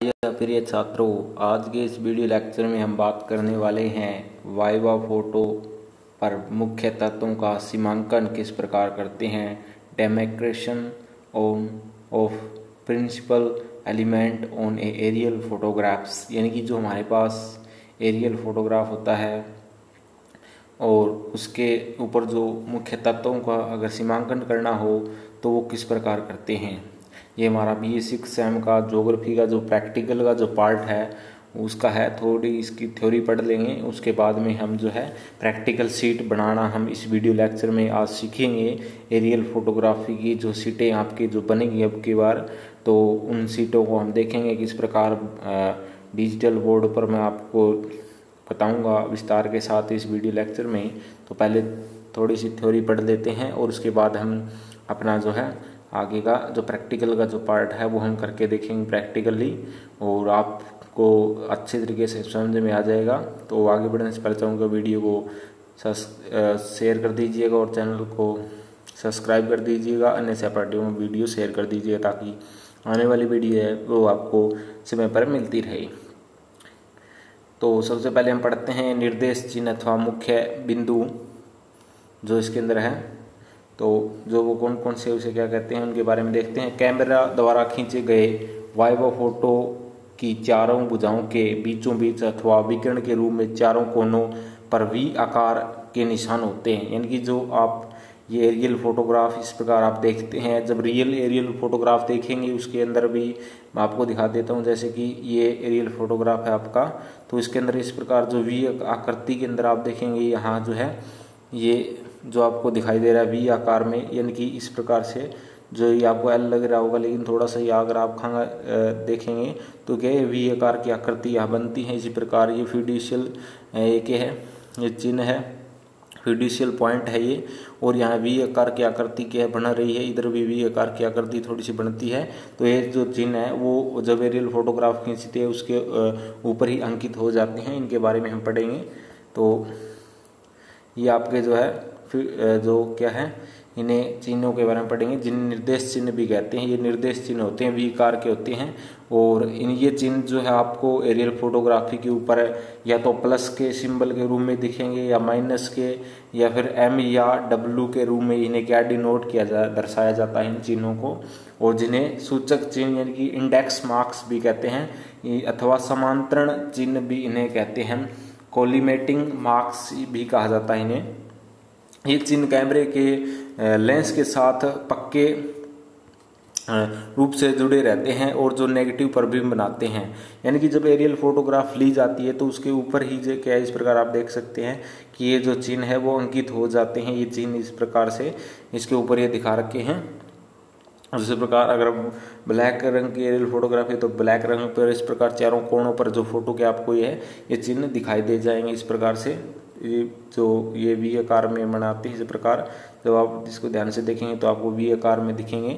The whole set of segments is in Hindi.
प्रिय छात्रों, आज के इस वीडियो लेक्चर में हम बात करने वाले हैं वाइवा फोटो पर मुख्य तत्वों का सीमांकन किस प्रकार करते हैं। Demonstration on of principle element on a aerial photographs, यानी कि जो हमारे पास एरियल फोटोग्राफ होता है और उसके ऊपर जो मुख्य तत्वों का अगर सीमांकन करना हो तो वो किस प्रकार करते हैं। ये हमारा BA6 सेम का ज्योग्राफी का जो प्रैक्टिकल का जो पार्ट है उसका है। थोड़ी इसकी थ्योरी पढ़ लेंगे, उसके बाद में हम जो है प्रैक्टिकल सीट बनाना हम इस वीडियो लेक्चर में आज सीखेंगे। एरियल फोटोग्राफी की जो सीटें आपकी जो बनेंगी अब की बार, तो उन सीटों को हम देखेंगे किस प्रकार डिजिटल बोर्ड पर मैं आपको बताऊंगा विस्तार के साथ इस वीडियो लेक्चर में। तो पहले थोड़ी सी थ्योरी पढ़ लेते हैं और उसके बाद हम अपना जो है आगे का जो प्रैक्टिकल का जो पार्ट है वो हम करके देखेंगे प्रैक्टिकली, और आपको अच्छे तरीके से समझ में आ जाएगा। तो आगे बढ़ने से पहले चाहूँगा वीडियो को शेयर कर दीजिएगा और चैनल को सब्सक्राइब कर दीजिएगा। अन्य सहपाठियों में वीडियो शेयर कर दीजिएगा ताकि आने वाली वीडियो है वो आपको समय पर मिलती रहे। तो सबसे पहले हम पढ़ते हैं निर्देश चिन्ह अथवा मुख्य बिंदु जो इसके अंदर है। तो जो वो कौन कौन से उसे क्या कहते हैं उनके बारे में देखते हैं। कैमरा द्वारा खींचे गए वाइवा फोटो की चारों भुजाओं के बीचों बीच अथवा विकिरण के रूप में चारों कोनों पर V आकार के निशान होते हैं। यानी कि जो आप ये एरियल फोटोग्राफ इस प्रकार आप देखते हैं, जब रियल एरियल फोटोग्राफ देखेंगे उसके अंदर भी मैं आपको दिखा देता हूँ। जैसे कि ये एरियल फोटोग्राफ है आपका, तो इसके अंदर इस प्रकार जो V आकृति के अंदर आप देखेंगे यहाँ जो है ये जो आपको दिखाई दे रहा है V आकार में, यानी कि इस प्रकार से जो ये आपको L लग रहा होगा, लेकिन थोड़ा सा ये अगर आप खाना देखेंगे तो क्या है V आकार की आकृति यहाँ बनती है। इसी प्रकार ये फिड्यूशियल एक है, ये चिन्ह है, फिड्यूशियल पॉइंट है ये, और यहाँ V आकार की आकृति क्या है बन रही है, इधर भी V आकार की आकृति थोड़ी सी बनती है। तो ये जो चिन्ह है वो जब एरियल फोटोग्राफ खींचते हैं उसके ऊपर ही अंकित हो जाते हैं। इनके बारे में हम पढ़ेंगे। तो ये आपके जो है फिर जो क्या है इन्हें चिन्हों के बारे में पढ़ेंगे, जिन्हें निर्देश चिन्ह भी कहते हैं। ये निर्देश चिन्ह होते हैं, V आकार के होते हैं, और इन ये चिन्ह जो है आपको एरियल फोटोग्राफी के ऊपर या तो प्लस के सिंबल के रूप में दिखेंगे या माइनस के या फिर M या W के रूप में इन्हें क्या डिनोट किया दर्शाया जाता है इन चिन्हों को, और जिन्हें सूचक चिन्ह यानी कि इंडेक्स मार्क्स भी कहते हैं अथवा समांतरण चिन्ह भी इन्हें कहते हैं। कोलिमेटिंग मार्क्स भी कहा जाता है इन्हें। ये चिन्ह कैमरे के लेंस के साथ पक्के रूप से जुड़े रहते हैं और जो नेगेटिव प्रतिबिंब बनाते हैं। यानी कि जब एरियल फोटोग्राफ ली जाती है तो उसके ऊपर ही जो क्या इस प्रकार आप देख सकते हैं कि ये जो चिन्ह है वो अंकित हो जाते हैं। ये चिन्ह इस प्रकार से इसके ऊपर ये दिखा रखे हैं। इसी प्रकार अगर ब्लैक रंग की एरियल फोटोग्राफी तो ब्लैक रंग पर इस प्रकार चारों कोणों पर जो फोटो के आपको ये चिन्ह दिखाई दे जाएंगे। इस प्रकार से ये जो ये V आकार में बनाते हैं, इस प्रकार जब आप इसको ध्यान से देखेंगे तो आपको V आकार में दिखेंगे।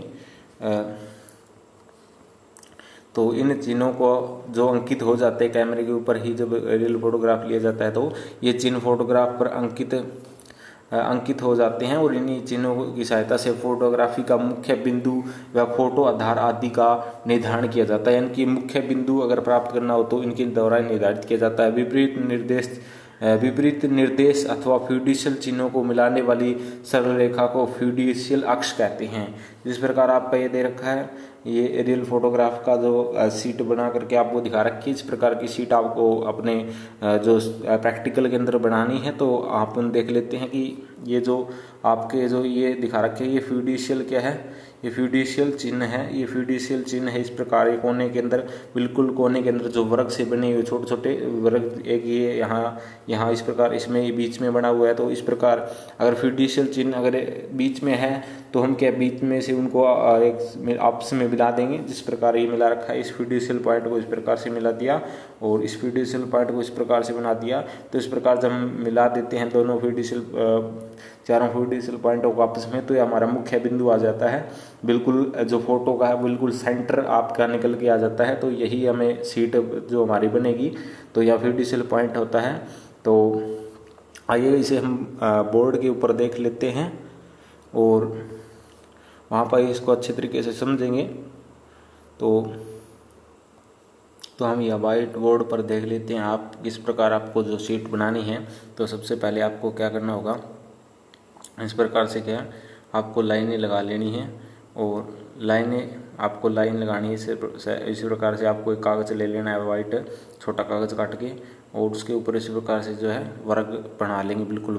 तो इन चिन्हों को जो अंकित हो जाते हैं कैमरे के ऊपर ही जब एरियल फोटोग्राफ लिया जाता है तो ये चिन्ह फोटोग्राफ पर अंकित हो जाते हैं, और इन्हीं चिन्हों की सहायता से फोटोग्राफी का मुख्य बिंदु व फोटो आधार आदि का निर्धारण किया जाता है। यानी कि मुख्य बिंदु अगर प्राप्त करना हो तो इनके द्वारा निर्धारित किया जाता है। विपरीत निर्देश अथवा फ्यूडिशियल चिन्हों को मिलाने वाली सरल रेखा को फ्यूडिशियल अक्ष कहते हैं। जिस प्रकार आपका ये दे रखा है, ये एरियल फोटोग्राफ का जो सीट बना करके आपको दिखा रखी है, इस प्रकार की सीट आपको अपने जो प्रैक्टिकल के अंदर बनानी है। तो आप देख लेते हैं कि ये जो आपके जो ये दिखा रखे हैं ये फ्यूडिशियल क्या है, ये फ्यूडिशियल चिन्ह है। ये फ्यूडिशियल चिन्ह है इस प्रकार ये कोने के अंदर, बिल्कुल कोने के अंदर जो वर्ग से बने हुए छोटे छोटे वर्ग, एक ये यहाँ इस प्रकार इसमें बीच में बना हुआ है। तो इस प्रकार अगर फ्यूडिशियल चिन्ह अगर बीच में है तो हम क्या बीच में से उनको एक आपस में मिला देंगे। जिस प्रकार ये मिला रखा है, इस फ्यूडिशियल पॉइंट को इस प्रकार से मिला दिया और इस फ्यूडिशियल पॉइंट को इस प्रकार से बना दिया। तो इस प्रकार जब हम मिला देते हैं दोनों चारों फ्यूडिशियल पॉइंटों को आपस में, तो ये हमारा मुख्य बिंदु आ जाता है। बिल्कुल जो फोटो का है बिल्कुल सेंटर आपका निकल के आ जाता है। तो यही हमें सीट जो हमारी बनेगी, तो यह फ्यूडिशियल पॉइंट होता है। तो आइए इसे हम बोर्ड के ऊपर देख लेते हैं और वहाँ पर इसको अच्छे तरीके से समझेंगे। तो तो हम यह वाइट बोर्ड पर देख लेते हैं आप किस प्रकार आपको जो शीट बनानी है। तो सबसे पहले आपको क्या करना होगा, इस प्रकार से क्या आपको लाइनें लगा लेनी है और लाइनें आपको लाइन लगानी है। इसी प्रकार से आपको एक कागज़ ले लेना है वाइट, छोटा कागज़ काट के, और उसके ऊपर इसी प्रकार से जो है वर्ग बना लेंगे, बिल्कुल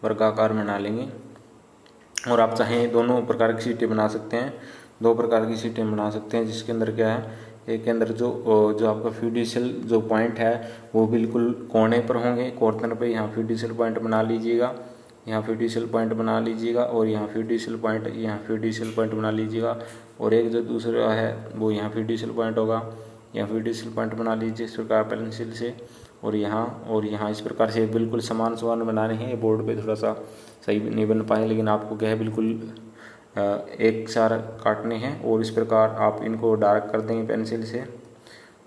वर्गाकार बना लेंगे। और आप चाहें दोनों प्रकार की शीटें बना सकते हैं, 2 प्रकार की शीटें बना सकते हैं, जिसके अंदर क्या है, एक के अंदर जो आपका फिड्यूशियल जो पॉइंट है वो बिल्कुल कोने पर होंगे, कॉर्नर पे यहाँ फिड्यूशियल पॉइंट बना लीजिएगा, यहाँ फिड्यूशियल पॉइंट बना लीजिएगा, और यहाँ फिड्यूशियल पॉइंट बना लीजिएगा। और एक जो दूसरा है वो यहाँ फिड्यूशियल पॉइंट होगा, यहाँ फिड्यूशियल पॉइंट बना लीजिए इस प्रकार पेंसिल से, और यहाँ इस प्रकार से बिल्कुल समान बनाने हैं। बोर्ड पे थोड़ा सा सही नहीं बन पाए, लेकिन आपको क्या है बिल्कुल एक सार काटने हैं। और इस प्रकार आप इनको डार्क कर देंगे पेंसिल से,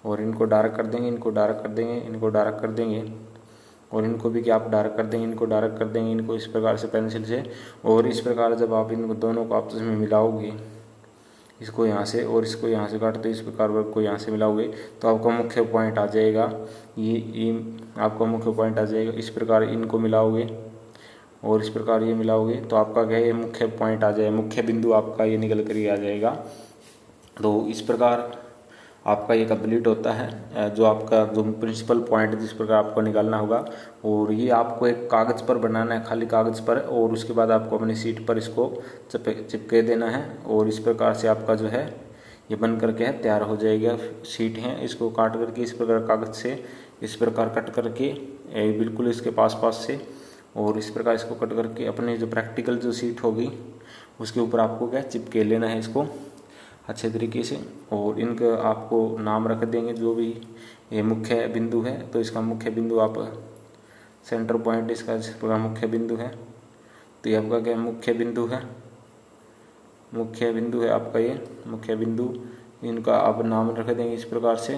और इनको डार्क कर देंगे, इनको डार्क कर देंगे, इनको डार्क कर देंगे, और इनको भी क्या आप डार्क कर देंगे, इनको डार्क कर देंगे, इनको इस प्रकार से पेंसिल से। और इस प्रकार जब आप इन दोनों को आपस में मिलाओगे, इसको यहाँ से और इसको यहाँ से काटते इस प्रकार वर्ग को यहाँ से मिलाओगे तो आपका मुख्य पॉइंट आ जाएगा। ये आपका मुख्य पॉइंट आ जाएगा। इस प्रकार इनको मिलाओगे और इस प्रकार ये मिलाओगे तो आपका क्या है, ये मुख्य पॉइंट आ जाएगा, मुख्य बिंदु आपका ये निकल कर ही आ जाएगा। तो इस प्रकार आपका ये कंप्लीट होता है, जो आपका जो प्रिंसिपल पॉइंट जिस प्रकार आपको निकालना होगा। और ये आपको एक कागज़ पर बनाना है, खाली कागज़ पर, और उसके बाद आपको अपनी सीट पर इसको चिपके देना है। और इस प्रकार से आपका जो है ये बन करके तैयार हो जाएगा। सीट है, इसको काट करके इस प्रकार कागज़ से इस प्रकार कट करके बिल्कुल इसके पास से, और इस प्रकार इसको कट करके अपने जो प्रैक्टिकल जो सीट होगी उसके ऊपर आपको क्या चिपके लेना है इसको अच्छे तरीके से। और इनका आपको नाम रख देंगे, जो भी ये मुख्य बिंदु है तो इसका मुख्य बिंदु आप सेंटर पॉइंट इसका इस प्रकार मुख्य बिंदु है। तो ये आपका क्या मुख्य बिंदु है, आपका ये मुख्य बिंदु, इनका आप नाम रख देंगे इस प्रकार से।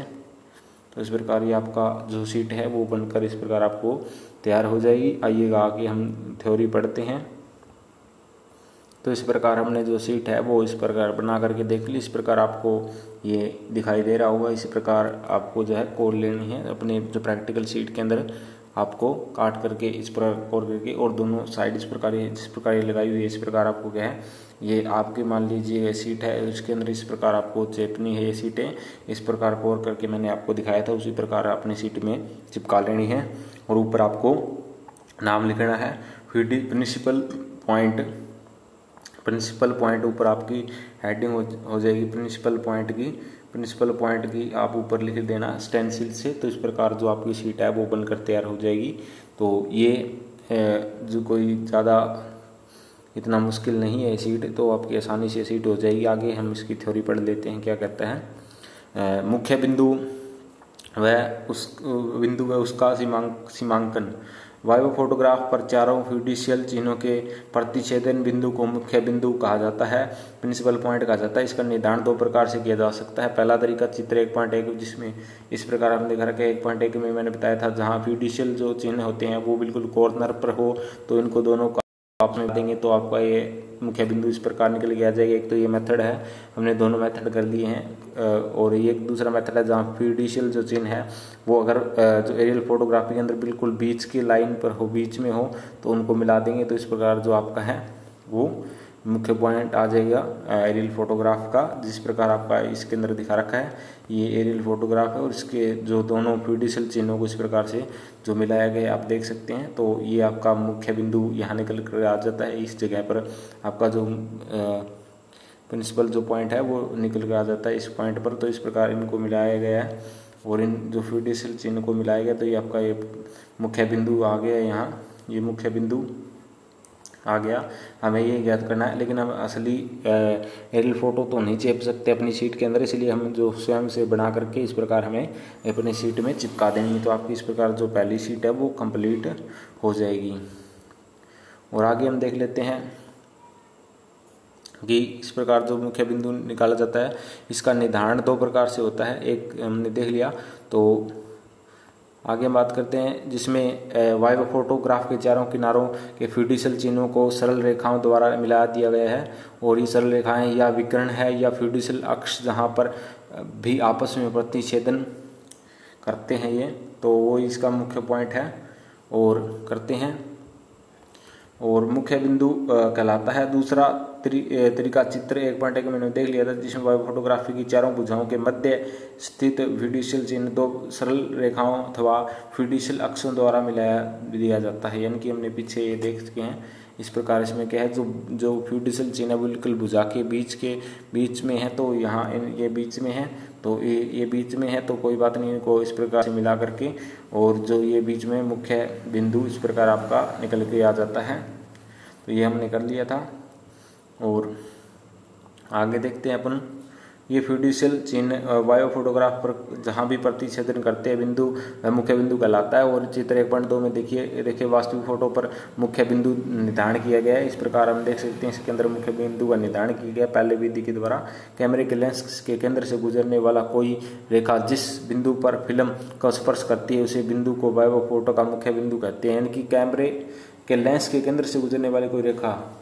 तो इस प्रकार ये आपका जो सीट है वो बनकर इस प्रकार आपको तैयार हो जाएगी। आइएगा आगे हम थ्योरी पढ़ते हैं। तो इस प्रकार हमने जो सीट है वो इस प्रकार बना करके देख ली। इस प्रकार आपको ये दिखाई दे रहा होगा। इसी प्रकार आपको जो है कोर लेनी है अपने जो प्रैक्टिकल सीट के अंदर, आपको काट करके इस प्रकार कोर करके, और दोनों साइड इस प्रकार जिस प्रकार ये लगाई हुई है इस प्रकार आपको क्या है, ये आपके मान लीजिए ये सीट है, उसके अंदर इस प्रकार आपको चेपनी है। ये सीटें इस प्रकार कोर करके मैंने आपको दिखाया था, उसी प्रकार अपनी सीट में चिपका लेनी है। और ऊपर आपको नाम लिखना है प्रिंसिपल पॉइंट ऊपर आपकी हेडिंग हो जाएगी प्रिंसिपल पॉइंट की आप ऊपर लिख देना स्टेंसिल से। तो इस प्रकार जो आपकी सीट है वो बनकर तैयार हो जाएगी। तो ये जो कोई ज़्यादा इतना मुश्किल नहीं है सीट, तो आपकी आसानी से सीट हो जाएगी। आगे हम इसकी थ्योरी पढ़ लेते हैं क्या कहता है। मुख्य बिंदु व उसका सीमांकन। वायु फोटोग्राफ पर चारों फिड्यूशियल चिन्हों के प्रतिच्छेदन बिंदु को मुख्य बिंदु कहा जाता है, प्रिंसिपल पॉइंट कहा जाता है। इसका निर्धारण 2 प्रकार से किया जा सकता है। पहला तरीका चित्र 1.1, जिसमें इस प्रकार हमने देखा कि 1.1 में मैंने बताया था, जहां फिड्यूशियल जो चिन्ह होते हैं वो बिल्कुल कॉर्नर पर हो, तो इनको दोनों को आप में देंगे तो आपका ये मुख्य बिंदु इस प्रकार निकल के आ जाएगा। एक तो ये मेथड है, हमने दोनों मेथड कर लिए हैं। और ये एक दूसरा मेथड है जहाँ फिड्यूशियल जो चिन्ह है वो अगर जो एरियल फोटोग्राफी के अंदर बिल्कुल बीच की लाइन पर हो, बीच में हो, तो उनको मिला देंगे। तो इस प्रकार जो आपका है वो मुख्य पॉइंट आ जाएगा एरियल फोटोग्राफ का। जिस प्रकार आपका इसके अंदर दिखा रखा है ये एरियल फोटोग्राफ है, और इसके जो दोनों फिड्यूशियल चिन्हों को इस प्रकार से जो मिलाया गया आप देख सकते हैं। तो ये आपका मुख्य बिंदु यहाँ निकल कर आ जाता है। इस जगह पर आपका जो प्रिंसिपल जो पॉइंट है वो निकल कर आ जाता है इस पॉइंट पर। तो इस प्रकार इनको मिलाया गया है और इन जो फिड्यूशियल चिन्ह को मिलाया गया, तो ये आपका ये मुख्य बिंदु आ गया। यहाँ ये मुख्य बिंदु आ गया, हमें ये ज्ञात करना है। लेकिन हम असली एरियल फोटो तो नहीं चेप सकते अपनी सीट के अंदर, इसलिए हम जो स्वयं से बना करके इस प्रकार हमें अपनी सीट में चिपका देंगे। तो आपकी इस प्रकार जो पहली सीट है वो कंप्लीट हो जाएगी। और आगे हम देख लेते हैं कि इस प्रकार जो मुख्य बिंदु निकाला जाता है इसका निर्धारण 2 प्रकार से होता है। एक हमने देख लिया, तो आगे हम बात करते हैं जिसमें वाइव फोटोग्राफ के चारों किनारों के फिड्यूशियल चिन्हों को सरल रेखाओं द्वारा मिला दिया गया है। और ये सरल रेखाएं या विकर्ण है या फिड्यूशियल अक्ष जहाँ पर भी आपस में प्रतिच्छेदन करते हैं ये, तो वो इसका मुख्य पॉइंट है और करते हैं और मुख्य बिंदु कहलाता है। दूसरा तरीका चित्र 1.1 मैंने देख लिया था जिसमें वायु फोटोग्राफी की चारों भुजाओं के मध्य स्थित फिड्यूशियल चिन्ह दो सरल रेखाओं अथवा फिड्यूशियल अक्षों द्वारा मिलाया दिया जाता है। यानी कि हमने पीछे ये देख चुके हैं। इस प्रकार इसमें क्या है, जो फिड्यूशियल चिन्ह बिल्कुल भुजा के बीच में है, तो यहाँ ये बीच में है, तो ये बीच में है, तो कोई बात नहीं, इनको इस प्रकार से मिला करके और जो ये बीच में मुख्य बिंदु इस प्रकार आपका निकल के आ जाता है। तो ये हमने कर लिया था और आगे देखते हैं अपन। ये फिड्यूशियल चिन्ह वायु फोटोग्राफ पर जहाँ भी प्रतिच्छेदन करते हैं बिंदु मुख्य बिंदु कहलाता है। और चित्र 1.2 में देखिए वास्तविक फोटो पर मुख्य बिंदु निर्धारण किया गया है। इस प्रकार हम देख सकते हैं इसके अंदर मुख्य बिंदु का निर्धारण किया गया पहले विधि के द्वारा। कैमरे के लेंस के केंद्र से गुजरने वाला कोई रेखा जिस बिंदु पर फिल्म का स्पर्श करती है उसे बिंदु को वायु फोटो का मुख्य बिंदु कहते हैं। यानी कि कैमरे के लेंस के केंद्र से गुजरने वाली कोई रेखा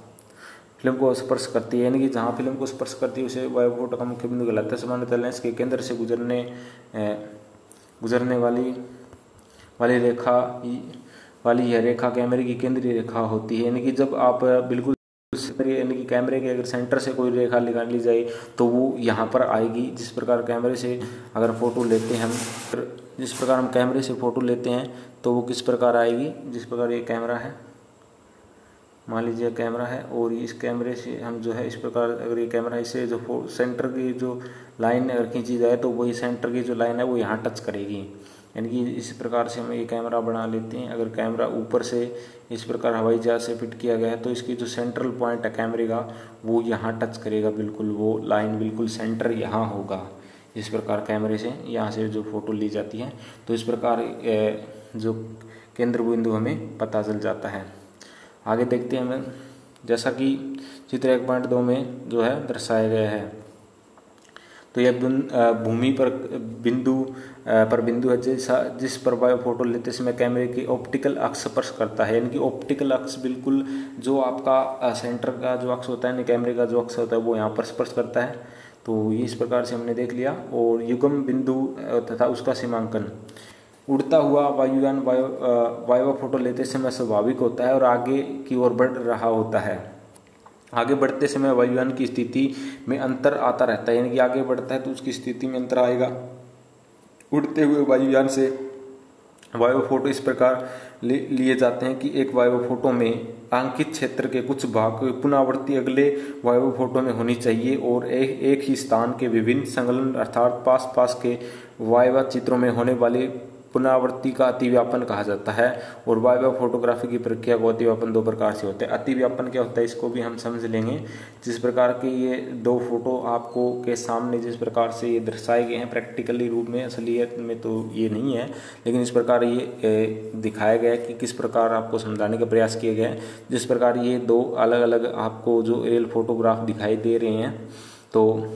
फिल्म को स्पर्श करती है, यानी कि जहाँ फिल्म को स्पर्श करती है उसे वायु फोटो का मुख्य बिंदु कहलाता है। सामान्यतः लेंस के केंद्र से गुजरने वाली यह रेखा कैमरे की केंद्रीय रेखा होती है। यानी कि जब आप बिल्कुल यानी कि कैमरे के अगर सेंटर से कोई रेखा निकाल ली जाए तो वो यहाँ पर आएगी। जिस प्रकार कैमरे से अगर फोटो लेते हैं जिस प्रकार हम कैमरे से फोटो लेते हैं तो वो किस प्रकार आएगी। जिस प्रकार ये कैमरा है, मान लीजिए कैमरा है और इस कैमरे से हम जो है इस प्रकार अगर ये कैमरा इसे जो सेंटर की जो लाइन अगर खींची जाए तो वही सेंटर की जो लाइन है वो यहाँ टच करेगी। यानी कि इस प्रकार से हम ये कैमरा बना लेते हैं। अगर कैमरा ऊपर से इस प्रकार हवाई जहाज से फिट किया गया है तो इसकी जो सेंट्रल पॉइंट है कैमरे का वो यहाँ टच करेगा, बिल्कुल वो लाइन बिल्कुल सेंटर यहाँ होगा। इस प्रकार कैमरे से यहाँ से जो फोटो ली जाती है तो इस प्रकार जो केंद्र बिंदु हमें पता चल जाता है। आगे देखते हैं हमें, जैसा कि चित्र 1.2 में जो है दर्शाया गया है। तो यह भूमि पर बिंदु है जिस पर वायु फोटो लेते समय कैमरे के ऑप्टिकल अक्ष स्पर्श करता है। यानी कि ऑप्टिकल अक्ष बिल्कुल जो आपका सेंटर का जो अक्ष होता है, कैमरे का जो अक्ष होता है वो यहाँ पर स्पर्श करता है। तो ये इस प्रकार से हमने देख लिया। और युग्म बिंदु तथा उसका सीमांकन, उड़ता हुआ वायुयान वायु फोटो लेते समय स्वाभाविक होता है और आगे की ओर बढ़ रहा होता है। आगे बढ़ते समय वायुयान की स्थिति में अंतर आता रहता है। यानी कि आगे बढ़ता है तो उसकी स्थिति में अंतर आएगा। उड़ते हुए वायुयान से वायु फोटो इस प्रकार लिए जाते हैं कि एक वायु फोटो में अंकित क्षेत्र के कुछ भाग की पुनरावृत्ति अगले वायु फोटो में होनी चाहिए और एक ही स्थान के विभिन्न संलग्न अर्थात पास के वायवा चित्रों में होने वाली पुनरावृत्ति का अतिव्यापन कहा जाता है। और वायवा फोटोग्राफी की प्रक्रिया को अतिव्यापन दो प्रकार से होते हैं। अतिव्यापन क्या होता है इसको भी हम समझ लेंगे। जिस प्रकार के ये दो फोटो आपको के सामने जिस प्रकार से ये दर्शाए गए हैं प्रैक्टिकली रूप में, असलियत में तो ये नहीं है, लेकिन इस प्रकार ये दिखाया गया है कि किस प्रकार आपको समझाने का प्रयास किया गया है। जिस प्रकार ये दो अलग अलग आपको जो एरियल फोटोग्राफ दिखाई दे रहे हैं, तो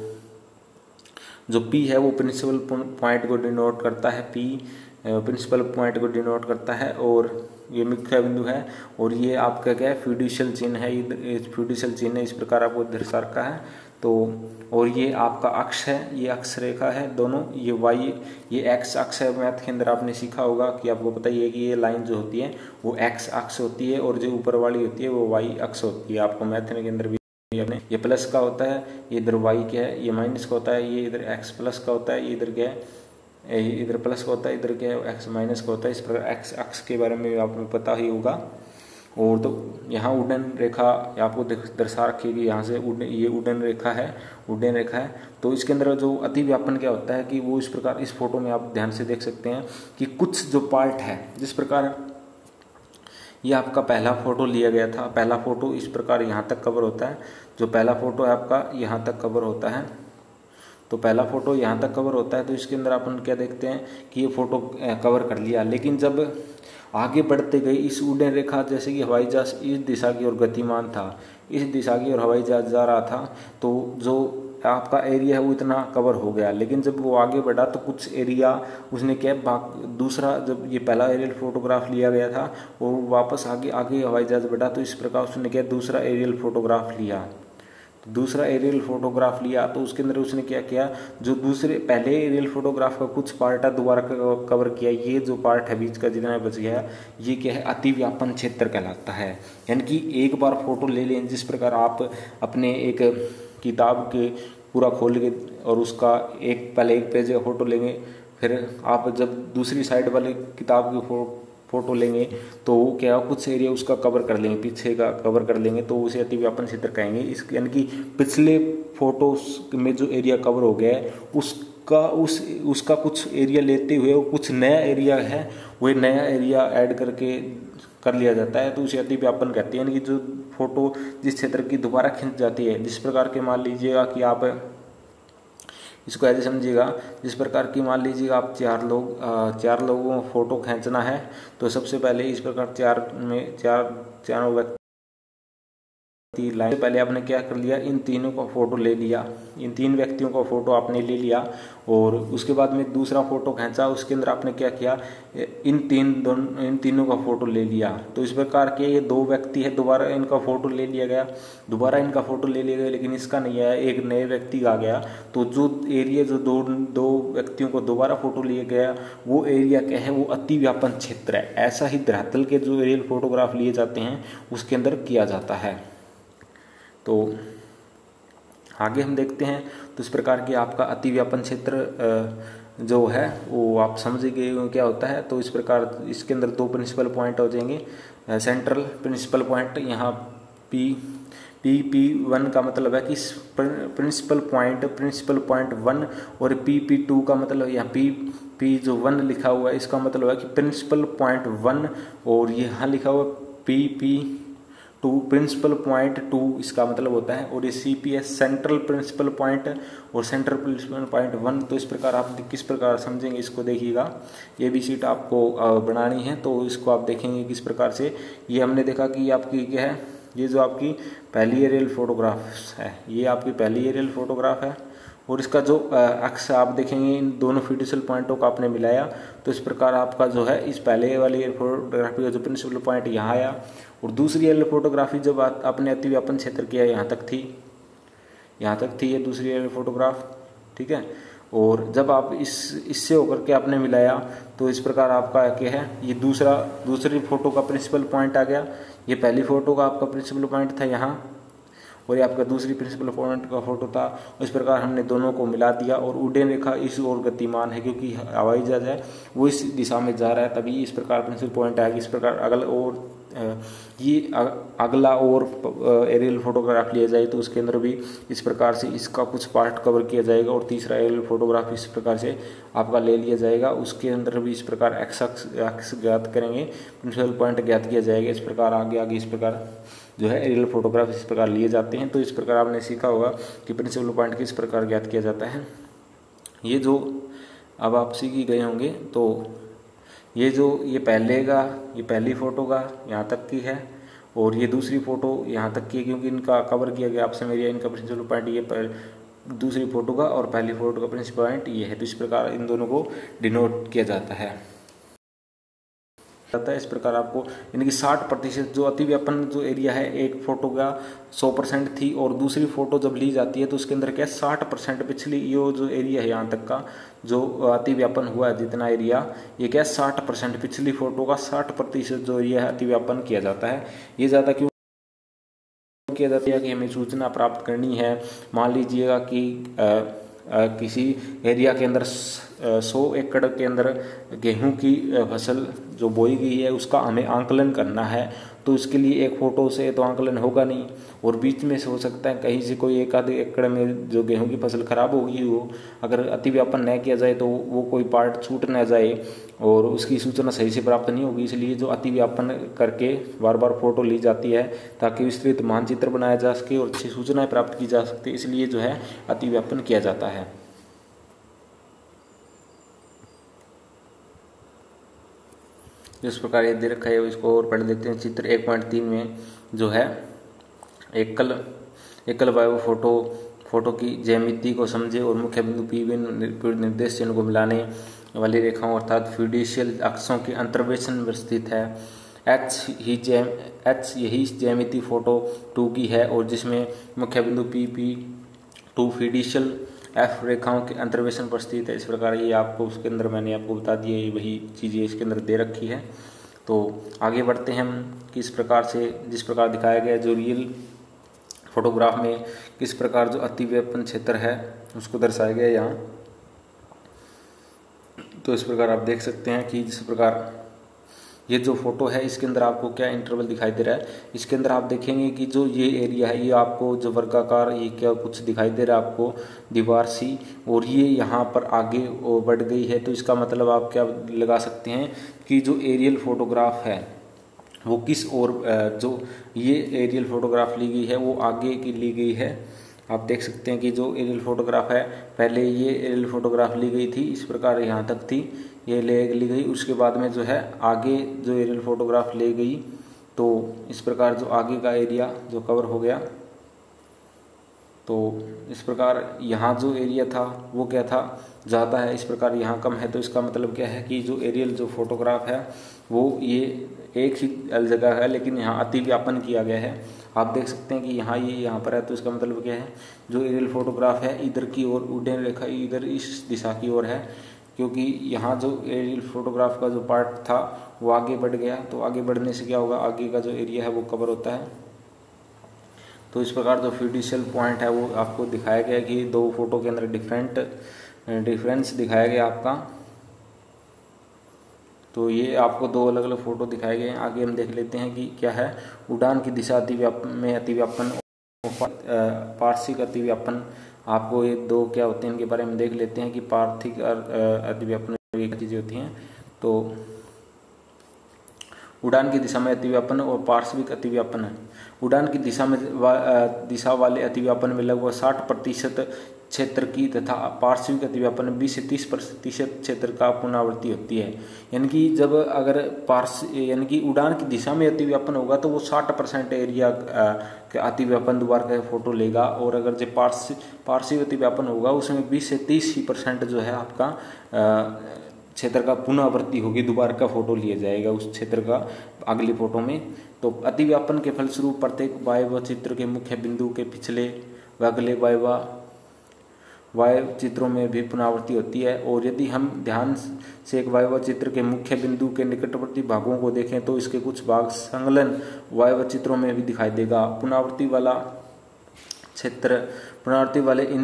जो P है वो प्रिंसिपल पॉइंट को डिनोट करता है, P प्रिंसिपल पॉइंट को डिनोट करता है और ये मुख्य बिंदु है। और ये आपका क्या है, फ्यूडिशियल चिन्ह है, फ्यूडिशियल चिन्ह इस प्रकार आपको दर्शा रखा है। तो और ये आपका अक्ष है, ये अक्ष रेखा है दोनों, ये वाई ये एक्स अक्ष है। मैथ के अंदर आपने सीखा होगा कि आपको पता ही है कि ये लाइन जो होती है वो एक्स अक्ष होती है और जो ऊपर वाली होती है वो वाई अक्ष होती है। आपको मैथ के अंदर भी ये प्लस का होता है, ये इधर वाई क्या है, ये माइनस का होता है, ये इधर एक्स प्लस का होता है, ये इधर क्या है, इधर प्लस का होता है, इधर क्या है एक्स माइनस का होता है। इस प्रकार एक्स अक्ष के बारे में आपको पता ही होगा। और तो यहाँ उड्डयन रेखा आपको दर्शा रखी यहाँ से ये उड्डयन रेखा है। तो इसके अंदर जो अतिव्यापन क्या होता है कि वो इस प्रकार इस फोटो में आप ध्यान से देख सकते हैं कि कुछ जो पार्ट है, जिस प्रकार ये आपका पहला फोटो लिया गया था, पहला फोटो इस प्रकार यहाँ तक कवर होता है। जो पहला फोटो है आपका यहाँ तक कवर होता है, तो पहला फोटो यहाँ तक कवर होता है। तो इसके अंदर अपन क्या देखते हैं कि ये फोटो कवर कर लिया, लेकिन जब आगे बढ़ते गए इस उड्डयन रेखा, जैसे कि हवाई जहाज इस दिशा की ओर गतिमान था, इस दिशा की ओर हवाई जहाज जा रहा था, तो जो आपका एरिया है वो इतना कवर हो गया, लेकिन जब वो आगे बढ़ा तो कुछ एरिया उसने क्या दूसरा, जब ये पहला एरियल फोटोग्राफ लिया गया था और वापस आगे आगे हवाई जहाज बढ़ा तो इस प्रकार उसने क्या दूसरा एरियल फोटोग्राफ लिया। तो दूसरा एरियल फोटोग्राफ लिया तो उसके अंदर उसने क्या किया, जो दूसरे पहले एरियल फोटोग्राफ का कुछ पार्ट है दोबारा कवर किया, ये जो पार्ट है बीच का जितना बच गया ये क्या है अतिव्यापन क्षेत्र कहलाता है। यानी कि एक बार फोटो ले लें, जिस प्रकार आप अपने एक किताब के पूरा खोल के और उसका पहले एक पेज का फोटो लेंगे, फिर आप जब दूसरी साइड वाली किताब की फोटो लेंगे तो वो क्या कुछ एरिया उसका कवर कर लेंगे, पीछे का कवर कर लेंगे, तो उसे अतिव्यापन क्षेत्र कहेंगे। इस यानी कि पिछले फोटोज में जो एरिया कवर हो गया है उसका कुछ एरिया लेते हुए वो कुछ नया एरिया है वो नया एरिया ऐड करके कर लिया जाता है, तो उसे अतिव्यापन कहते हैं। यानी कि जो फोटो जिस क्षेत्र की दोबारा खिंच जाती है, जिस प्रकार के मान लीजिएगा कि आप इसको ऐसे समझिएगा, जिस प्रकार की मान लीजिएगा आप चार लोगों को फोटो खींचना है, तो सबसे पहले इस प्रकार चारों व्यक्ति लाइन से पहले आपने क्या कर लिया, इन तीनों का फोटो ले लिया, इन तीन व्यक्तियों का फोटो आपने ले लिया और उसके बाद में दूसरा फोटो खींचा, उसके अंदर आपने क्या किया, इन तीनों का फोटो ले लिया। तो इस प्रकार के ये दो व्यक्ति है, दोबारा इनका फोटो ले लिया गया, लेकिन इसका नहीं आया, एक नए व्यक्ति आ गया। तो जो एरिया जो दो व्यक्तियों को दोबारा फोटो लिया गया वो एरिया क्या है, वो अतिव्यापन क्षेत्र है। ऐसा ही धरातल के जो एरियल फोटोग्राफ लिए जाते हैं उसके अंदर किया जाता है। तो आगे हम देखते हैं, तो इस प्रकार की आपका अतिव्यापन क्षेत्र जो है वो आप समझ गए क्या होता है। तो इस प्रकार इसके अंदर दो प्रिंसिपल पॉइंट हो जाएंगे, सेंट्रल प्रिंसिपल पॉइंट, यहाँ P1 का मतलब है कि प्रिंसिपल पॉइंट 1 और P2 का मतलब यहाँ P जो 1 लिखा हुआ है इसका मतलब है कि प्रिंसिपल पॉइंट 1 और यहाँ लिखा हुआ P2 प्रिंसिपल पॉइंट 2 इसका मतलब होता है, और ये CPS सेंट्रल प्रिंसिपल पॉइंट और सेंट्रल प्रिंसिपल पॉइंट 1। तो इस प्रकार आप किस प्रकार समझेंगे इसको देखिएगा, ये भी शीट आपको बनानी है तो इसको आप देखेंगे किस प्रकार से। ये हमने देखा कि आपकी क्या है, ये जो आपकी पहली एरियल फोटोग्राफ है, ये आपकी पहली एरियल फोटोग्राफ है और इसका जो अक्ष आप देखेंगे इन दोनों फिड्यूशियल पॉइंटों का आपने मिलाया, तो इस प्रकार आपका जो है इस पहले वाली फोटोग्राफी का जो प्रिंसिपल पॉइंट यहाँ आया और दूसरी एरियल फोटोग्राफी जब आपने अतिव्यापन क्षेत्र किया यहाँ तक थी ये दूसरी एरियल फोटोग्राफ, ठीक है। और जब आप इससे होकर के आपने मिलाया तो इस प्रकार आपका क्या है, ये दूसरी फोटो का प्रिंसिपल पॉइंट आ गया, ये पहली फोटो का आपका प्रिंसिपल पॉइंट था यहाँ और ये आपका दूसरी प्रिंसिपल पॉइंट का फोटो था। इस प्रकार हमने दोनों को मिला दिया और उड्डयन रेखा इस ओर गतिमान है क्योंकि हवाई जहाज है वो इस दिशा में जा रहा है, तभी इस प्रकार प्रिंसिपल पॉइंट आएगी। इस प्रकार अगला और एरियल फोटोग्राफ लिया जाए तो उसके अंदर भी इस प्रकार से इसका कुछ पार्ट कवर किया जाएगा और तीसरा एरियल फोटोग्राफ इस प्रकार से आपका ले लिया जाएगा, उसके अंदर भी इस प्रकार एक्स ज्ञात करेंगे, प्रिंसिपल पॉइंट ज्ञात किया जाएगा। इस प्रकार आगे इस प्रकार जो है एरियल फोटोग्राफ इस प्रकार लिए जाते हैं। तो इस प्रकार आपने सीखा होगा कि प्रिंसिपल पॉइंट किस प्रकार ज्ञात किया जाता है। ये जो अब आप सीख ही गए होंगे, तो ये पहली फ़ोटो का यहाँ तक की है और ये दूसरी फ़ोटो यहाँ तक की है क्योंकि इनका कवर किया गया आपसे मेरी, इनका प्रिंसिपल पॉइंट ये दूसरी फ़ोटो का और पहली फ़ोटो का प्रिंसिपल पॉइंट ये है। तो इस प्रकार इन दोनों को डिनोट किया जाता है। इस प्रकार आपको यानी कि 60% जो अतिव्यापन जो एरिया है एक फोटो का 100% थी और दूसरी फोटो जब ली जाती है तो उसके अंदर क्या 60% पिछली ये जो एरिया है यहाँ तक का जो अतिव्यापन हुआ है जितना एरिया ये क्या 60% पिछली फोटो का 60% जो एरिया है अतिव्यापन किया जाता है। ये ज़्यादा क्यों किया जाता है कि हमें सूचना प्राप्त करनी है। मान लीजिएगा कि किसी एरिया के अंदर 100 एकड़ के अंदर गेहूं की फसल जो बोई गई है उसका हमें आंकलन करना है, तो इसके लिए एक फ़ोटो से तो आंकलन होगा नहीं और बीच में से हो सकता है कहीं से कोई एक आधे एकड़ में जो गेहूं की फसल खराब होगी वो अगर अतिव्यापन न किया जाए तो वो कोई पार्ट छूट न जाए और उसकी सूचना सही से प्राप्त नहीं होगी। इसलिए जो अतिव्यापन करके बार बार फोटो ली जाती है ताकि विस्तृत मानचित्र बनाया जा सके और अच्छी सूचनाएं प्राप्त की जा सकती, इसलिए जो है अतिव्यापन किया जाता है। जिस प्रकार ये दे रखा है इसको और पढ़ लेते हैं। चित्र 1.3 में जो है एकल वायु फोटो की ज्यामिति को समझे और मुख्य बिंदु P निर्देश चिन्ह को मिलाने वाली रेखाओं अर्थात फिड्यूशियल अक्षों के अंतर्वेशन में स्थित है। H यही ज्यामिति फोटो 2 की है और जिसमें मुख्य बिंदु P2 फिड्यूशियल F रेखाओं के अंतर्वेशन पर स्थित है। इस प्रकार ये आपको उसके अंदर मैंने आपको बता दिया, ये वही चीज़ें इसके अंदर दे रखी है। तो आगे बढ़ते हैं हम किस प्रकार से, जिस प्रकार दिखाया गया जो रियल फोटोग्राफ में किस प्रकार जो अतिव्यापन क्षेत्र है उसको दर्शाया गया यहाँ। तो इस प्रकार आप देख सकते हैं कि जिस प्रकार ये जो फोटो है इसके अंदर आपको क्या इंटरवल दिखाई दे रहा है। इसके अंदर आप देखेंगे कि जो ये एरिया है ये आपको जो वर्गाकार ये क्या कुछ दिखाई दे रहा है आपको दीवार सी, और ये यहाँ पर आगे बढ़ गई है। तो इसका मतलब आप क्या लगा सकते हैं कि जो एरियल फोटोग्राफ है वो किस ओर, जो ये एरियल फोटोग्राफ ली गई है वो आगे की ली गई है। आप देख सकते हैं कि जो एरियल फोटोग्राफ है पहले ये एरियल फोटोग्राफ ली गई थी, इस प्रकार यहाँ तक थी, ये ली गई, उसके बाद में जो है आगे जो एरियल फोटोग्राफ ले गई तो इस प्रकार जो आगे का एरिया जो कवर हो गया। तो इस प्रकार यहाँ जो एरिया था वो क्या था, ज़्यादा है, इस प्रकार यहाँ कम है। तो इसका मतलब क्या है कि जो एरियल जो फोटोग्राफ है वो ये एक ही जगह है लेकिन यहाँ अतिव्यापन किया गया है। आप देख सकते हैं कि यहाँ ये यहाँ पर है। तो इसका मतलब क्या है, जो एरियल फोटोग्राफ है इधर की ओर उड्डयन रेखा इधर इस दिशा की ओर है, क्योंकि यहाँ जो एरियल फोटोग्राफ का जो पार्ट था वो आगे बढ़ गया। तो आगे बढ़ने से क्या होगा, आगे का जो एरिया है वो कवर होता है। तो इस प्रकार जो फिड्यूशियल पॉइंट है वो आपको दिखाया गया कि दो फोटो के अंदर डिफरेंस दिखाया गया आपका। तो ये आपको दो अलग अलग फोटो दिखाए गए हैं। आगे हम देख लेते हैं कि क्या है उड़ान की दिशा अतिव्यापन पार्श्विक अतिव्यापन। आपको ये दो क्या होते हैं इनके बारे में देख लेते हैं कि पार्श्विक और अतिव्यापन एक चीज़ें होती हैं। तो उड़ान की दिशा में अतिव्यापन और पार्श्विक अतिव्यापन है। उड़ान की दिशा वाले अतिव्यापन में लगभग 60% क्षेत्र की तथा पार्श्विक अतिव्यापन में 20 से 30% क्षेत्र का पुनरावृत्ति होती है। यानी कि जब अगर यानी कि उड़ान की दिशा में अतिव्यापन होगा तो वो 60% एरिया का अतिव्यापन दोबारा का फोटो लेगा, और अगर जो पार्श्विक अतिव्यापन होगा उसमें 20 से 30% जो है आपका क्षेत्र का पुनरावृत्ति होगी, दोबारा का फोटो लिया जाएगा उस क्षेत्र का अगली फोटो में। तो अतिव्यापन के फलस्वरूप प्रत्येक वायव चित्र के मुख्य बिंदु के पिछले व अगले वायव चित्रों में भी पुनरावृत्ति होती है। और यदि हम ध्यान से एक वायव चित्र के मुख्य बिंदु के निकटवर्ती भागों को देखें तो इसके कुछ भाग संलग्न वायव चित्रों में भी दिखाई देगा। पुनरावृत्ति वाले इन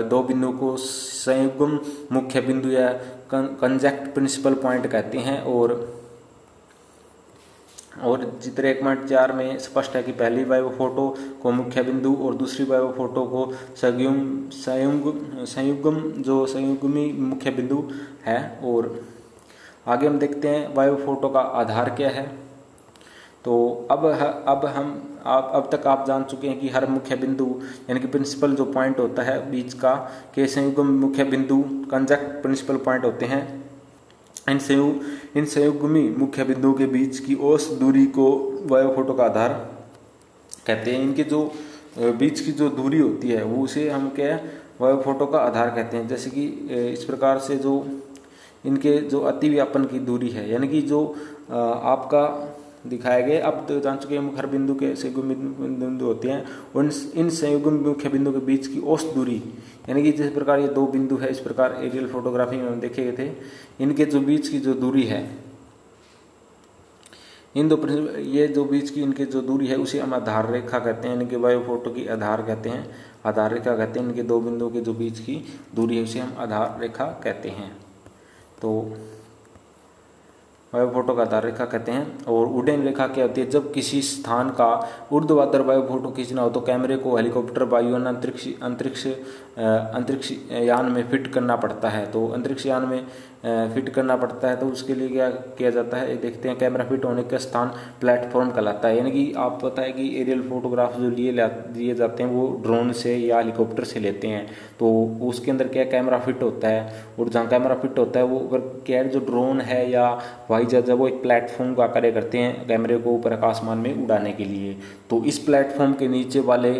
दो बिंदुओं को संयुग्म मुख्य बिंदु या कंजक्ट प्रिंसिपल पॉइंट कहते हैं। और चित्र 1.4 में स्पष्ट है कि पहली वायव फोटो को मुख्य बिंदु और दूसरी वायव फोटो को संयुग्मी मुख्य बिंदु है। और आगे हम देखते हैं वायव फोटो का आधार क्या है। तो अब तक आप जान चुके हैं कि हर मुख्य बिंदु यानी कि प्रिंसिपल जो पॉइंट होता है बीच का के संयुग्म मुख्य बिंदु कंजक्ट प्रिंसिपल पॉइंट होते हैं। इन संयुग्मी मुख्य बिंदुओं के बीच की औसत दूरी को वायव फोटो का आधार कहते हैं। इनके जो बीच की जो दूरी होती है वो उसे हम क्या वायव फोटो का आधार कहते हैं। जैसे कि इस प्रकार से जो इनके जो अतिव्यापन की दूरी है यानी कि जो आपका दिखाए गए, अब तो जान चुके हैं हर बिंदु के संयुग्म बिंदु होते हैं, और इन संयुग्म मुख्य बिंदु के बीच की औसत दूरी यानी कि जिस प्रकार ये दो बिंदु है इस प्रकार एरियल फोटोग्राफी में हम देखे गए थे, इनके जो बीच की जो दूरी है ये जो बीच की इनके जो दूरी है उसे हम आधार रेखा कहते हैं। इनके वायु फोटो की आधार कहते हैं, आधार रेखा कहते हैं। इनके दो बिंदुओं के जो बीच की दूरी है उसे हम आधार रेखा कहते हैं। तो वायु फोटो का आधार रेखा कहते हैं। और उड्डयन रेखा क्या होती है, जब किसी स्थान का ऊर्ध्वाधर वायु फोटो खींचना हो तो कैमरे को हेलीकॉप्टर, वायुयान, अंतरिक्ष यान में फिट करना पड़ता है। तो अंतरिक्ष यान में फिट करना पड़ता है। तो उसके लिए क्या किया जाता है, देखते हैं। कैमरा फिट होने का स्थान प्लेटफॉर्म कहलाता है। यानी कि आप पता है कि एरियल फोटोग्राफ जो लिए जाते हैं वो ड्रोन से या हेलीकॉप्टर से लेते हैं। तो उसके अंदर क्या कैमरा फिट होता है, और जहाँ कैमरा फिट होता है वो अगर क्या है, जो ड्रोन है या हवाई जहाज है वो एक प्लेटफॉर्म का कार्य करते हैं कैमरे को ऊपर आकाशमान में उड़ाने के लिए। तो इस प्लेटफॉर्म के नीचे वाले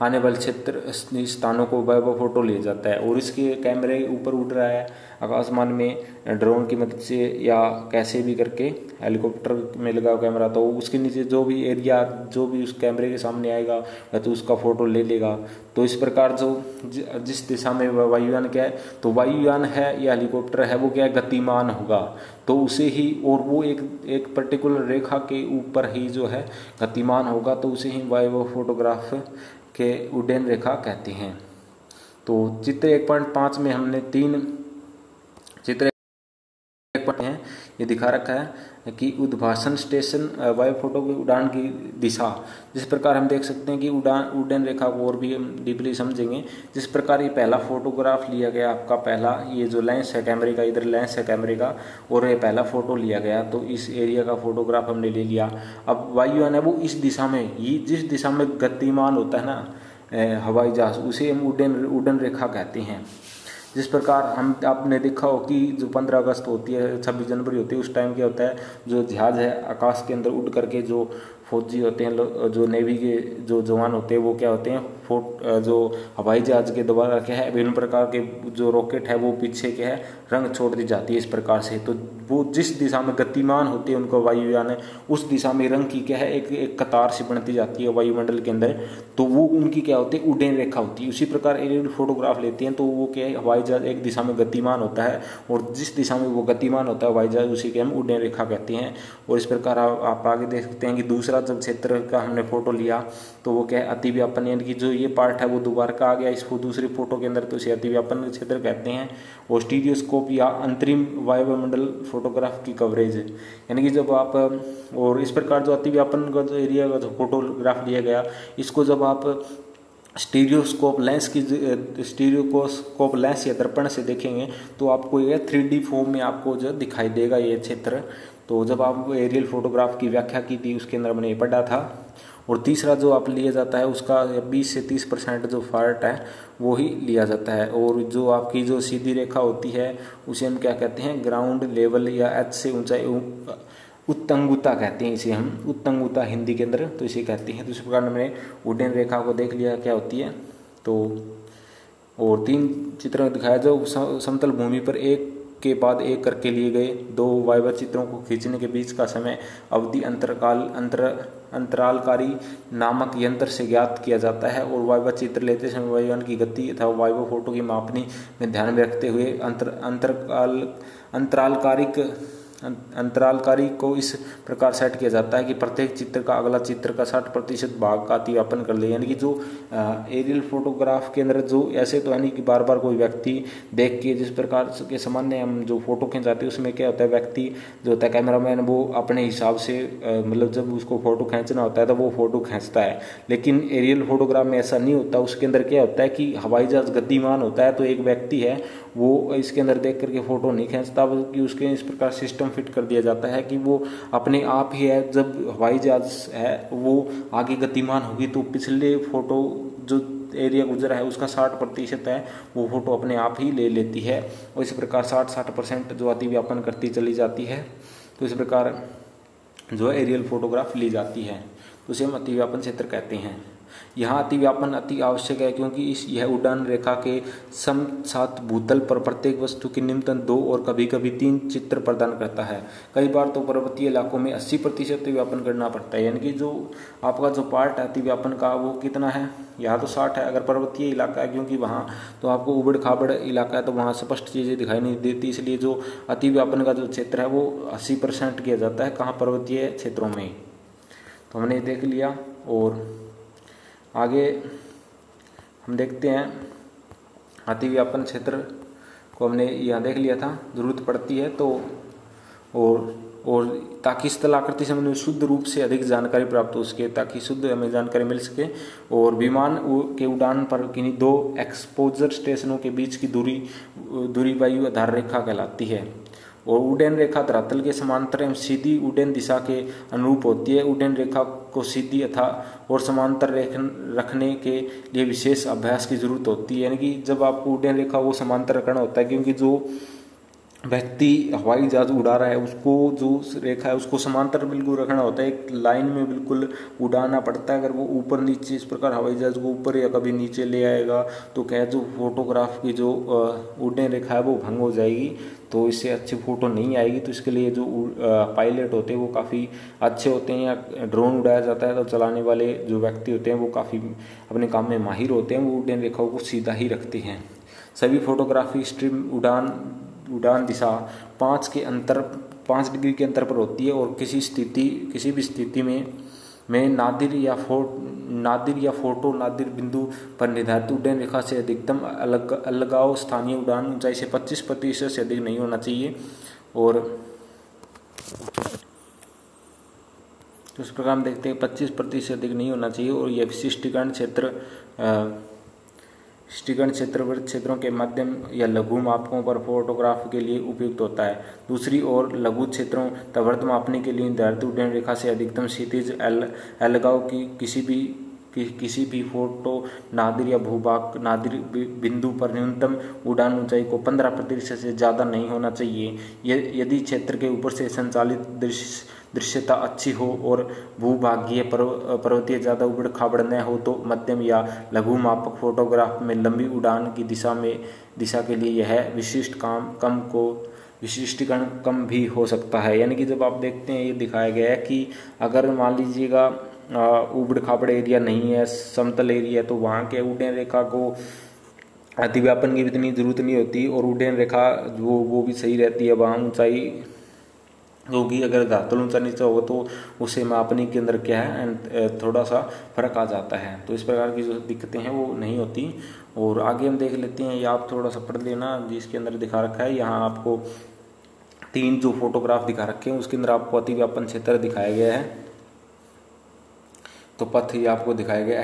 आने वाले क्षेत्र स्थानों को वाइवा फोटो ले जाता है, और इसके कैमरे ऊपर उड़ रहा है आकाशमान में ड्रोन की मदद से या कैसे भी करके, हेलीकॉप्टर में लगा कैमरा, तो उसके नीचे जो भी एरिया जो भी उस कैमरे के सामने आएगा तो उसका फोटो ले लेगा। तो इस प्रकार जो जिस दिशा में वायुयान क्या है, तो वायुयान है या हेलीकॉप्टर है वो क्या है, गतिमान होगा। तो उसे ही, और वो एक पर्टिकुलर रेखा के ऊपर ही जो है गतिमान होगा, तो उसे ही वाइवा फोटोग्राफ के उड्डयन रेखा कहते हैं। तो चित्र 1.5 में हमने 3 चित्र हैं, ये दिखा रखा है कि उद्भासन स्टेशन वायु फोटो की उड़ान की दिशा। जिस प्रकार हम देख सकते हैं कि उड्डयन रेखा को और भी हम डीपली समझेंगे। जिस प्रकार ये पहला फोटोग्राफ लिया गया आपका, पहला ये जो लेंस है कैमरे का, इधर लेंस है कैमरे का, और ये पहला फोटो लिया गया, तो इस एरिया का फोटोग्राफ हमने ले लिया। अब वायुयान है वो इस दिशा में, ये जिस दिशा में गतिमान होता है ना हवाई जहाज, उसे हम उड्डयन रेखा कहते हैं। जिस प्रकार हम आपने देखा हो कि जो 15 अगस्त होती है, 26 जनवरी होती है, उस टाइम क्या होता है, जो जहाज है आकाश के अंदर उड़ करके जो फौजी होते हैं, जो नेवी के जो जवान होते हैं, वो क्या होते हैं, जो हवाई जहाज के द्वारा क्या है विभिन्न प्रकार के जो रॉकेट है वो पीछे क्या है रंग छोड़ दी जाती है इस प्रकार से। तो वो जिस दिशा में गतिमान होते हैं उनको वायुयान है, उस दिशा में रंग की क्या है एक कतार सी बनती जाती है वायुमंडल के अंदर। तो वो उनकी क्या होती है, उड्डयन रेखा होती है। उसी प्रकार एरियल फोटोग्राफ लेते हैं तो वो क्या है, हवाई जहाज एक दिशा में गतिमान होता है, और जिस दिशा में वो गतिमान होता है हवाई जहाज, उसी के हम उड्डयन रेखा कहते हैं। और इस प्रकार आप आगे देख सकते हैं कि दूसरा जब क्षेत्र का हमने फोटो लिया तो वो क्या है, अतिव्यापन, यानी कि जो ये पार्ट है वो दोबारा का आ गया इसको दूसरी फोटो के अंदर, तो इसे अतिव्यापन क्षेत्र कहते हैं। और स्टीरियोस्कोप या अंतरिम वायुमंडल फोटोग्राफ की कवरेज, यानी कि जब आप, और इस प्रकार जो अतिव्यापन का जो एरिया का जो फोटोग्राफ लिया गया, इसको जब आप स्टीरियोस्कोप लेंस या दर्पण से देखेंगे तो आपको ये 3D फॉर्म में आपको जो दिखाई देगा ये क्षेत्र। तो जब आप एरियल फोटोग्राफ की व्याख्या की थी उसके अंदर मैंने पढ़ा था। और तीसरा जो आप लिया जाता है उसका 20 से 30% जो पार्ट है वो ही लिया जाता है। और जो आपकी जो सीधी रेखा होती है उसे हम क्या कहते हैं, ग्राउंड लेवल या एच से ऊंचाई, उत्तंगुता कहते हैं इसे हम, उत्तंगुता हिंदी के अंदर, तो इसे कहते हैं। तो इस प्रकार हमने उड्डयन रेखा को देख लिया क्या होती है। तो और 3 चित्र दिखाया जो समतल भूमि पर एक के बाद एक करके लिए गए 2 वाइवा चित्रों को खींचने के बीच का समय अवधि अंतरालकारी नामक यंत्र से ज्ञात किया जाता है। और वाइवा चित्र लेते समय वायुयान की गति अथवा वाइवा फोटो की मापनी में ध्यान में रखते हुए अंतरालकारी को इस प्रकार सेट किया जाता है कि प्रत्येक चित्र का अगला चित्र का 60% भाग का अतिव्यापन कर ले। यानी कि जो एरियल फोटोग्राफ के अंदर जो ऐसे तो है नहीं कि बार बार कोई व्यक्ति देख के, जिस प्रकार के सामान्य हम जो फोटो खींचाते हैं उसमें क्या होता है, व्यक्ति जो होता है कैमरामैन वो अपने हिसाब से मतलब जब उसको फोटो खींचना होता है तो वो फोटो खींचता है। लेकिन एरियल फोटोग्राफ में ऐसा नहीं होता, उसके अंदर क्या होता है कि हवाई जहाज गतिमान होता है, तो एक व्यक्ति है वो इसके अंदर देख करके फोटो नहीं खींचता, बल्कि उसके इस प्रकार सिस्टम फिट कर दिया जाता है कि वो अपने आप ही है, जब हवाई जहाज है वो आगे गतिमान होगी तो पिछले फोटो जो एरिया गुजरा है उसका 60% है वो फोटो अपने आप ही ले लेती है। और इस प्रकार 60% जो अतिव्यापन करती चली जाती है। तो इस प्रकार जो एरियल फोटोग्राफ ली जाती है तो उसे हम अतिव्यापन क्षेत्र कहते हैं। यहाँ अतिव्यापन अति आवश्यक है क्योंकि यह उड़ान रेखा के साथ भूतल पर प्रत्येक वस्तु की न्यूनतम 2 और कभी कभी 3 चित्र प्रदान करता है। कई बार तो पर्वतीय इलाकों में 80% अतिव्यापन करना पड़ता है। यानी कि जो आपका जो पार्ट है अतिव्यापन का वो कितना है, यहाँ तो 60 है। अगर पर्वतीय इलाका है, क्योंकि वहाँ तो आपको उबड़ खाबड़ इलाका है तो वहाँ स्पष्ट चीज़ें दिखाई नहीं देती, इसलिए जो अतिव्यापन का जो क्षेत्र है वो 80% किया जाता है। कहाँ, पर्वतीय क्षेत्रों में। तो हमने देख लिया। और आगे हम देखते हैं अतिव्यापन क्षेत्र को हमने यहाँ देख लिया था, जरूरत पड़ती है तो और ताकि स्थल आकृति से हमें शुद्ध रूप से अधिक जानकारी प्राप्त हो सके, ताकि शुद्ध हमें जानकारी मिल सके। और विमान के उड़ान पर किन्हीं 2 एक्सपोजर स्टेशनों के बीच की दूरी वायु आधार रेखा कहलाती है। और उड्डयन रेखा धरातल के समांतर एवं सीधी उड्डयन दिशा के अनुरूप होती है। उड्डयन रेखा को सीधी अथा और समांतर रखने के लिए विशेष अभ्यास की जरूरत होती है। यानी कि जब आपको उड्डयन रेखा को समांतर रखना होता है, क्योंकि जो व्यक्ति हवाई जहाज उड़ा रहा है उसको जो रेखा है उसको समांतर बिल्कुल रखना होता है, एक लाइन में बिल्कुल उड़ाना पड़ता है। अगर वो ऊपर नीचे इस प्रकार हवाई जहाज को ऊपर या कभी नीचे ले आएगा तो क्या जो फोटोग्राफ की जो उड्डयन रेखा है वो भंग हो जाएगी, तो इससे अच्छी फोटो नहीं आएगी। तो इसके लिए जो पायलट होते हैं वो काफ़ी अच्छे होते हैं, या ड्रोन उड़ाया जाता है तो चलाने वाले जो व्यक्ति होते हैं वो काफ़ी अपने काम में माहिर होते हैं, वो उड्डयन रेखाओं को सीधा ही रखते हैं। सभी फोटोग्राफी स्ट्रीम उड़ान दिशा 5 डिग्री के अंतर पर होती है, और किसी भी स्थिति में नादिर या फोटो नादिर बिंदु पर निर्धारित उड्डयन रेखा से अधिकतम अलगाव स्थानीय उड़ान ऊंचाई से 25% से अधिक नहीं होना चाहिए। और तो इस प्रकार हम देखते हैं 25% से अधिक नहीं होना चाहिए। और यह विशिष्टीकरण क्षेत्रवर्ती क्षेत्रों के मध्यम या लघु मापकों पर फोटोग्राफ के लिए उपयुक्त होता है। दूसरी ओर लघु क्षेत्रों तवर्त मापने के लिए निर्धारित उड्डयन रेखा से अधिकतम क्षितिज अलगाव की किसी भी फोटो नादिर या भूभाग नादिर बिंदु पर न्यूनतम उड़ान ऊंचाई को 15% से ज़्यादा नहीं होना चाहिए। यदि क्षेत्र के ऊपर से संचालित दृश्यता अच्छी हो और भूभागीय पर्वतीय ज़्यादा उबड़ खाबड़ न हो तो मध्यम या लघु मापक फोटोग्राफ में लंबी उड़ान की दिशा के लिए यह विशिष्टीकरण कम भी हो सकता है। यानी कि जब आप देखते हैं ये दिखाया गया है कि अगर मान लीजिएगा उबड़ खाबड़ एरिया नहीं है, समतल एरिया, तो वहाँ के उड्डयन रेखा को अतिव्यापन की इतनी जरूरत नहीं होती, और उड्डयन रेखा वो भी सही रहती है। वहाँ ऊंचाई होगी, अगर धरातल ऊंचा नीचा होगा तो उसे मापने के अंदर क्या है थोड़ा सा फर्क आ जाता है। तो इस प्रकार की जो दिक्कतें हैं वो नहीं होती। और आगे हम देख लेते हैं, या आप थोड़ा सा पढ़ लेना जिसके अंदर दिखा रखा है। यहाँ आपको 3 जो फोटोग्राफ दिखा रखे हैं उसके अंदर आपको अतिव्यापन क्षेत्र दिखाया गया है, तो पथ ही आपको दिखाया गया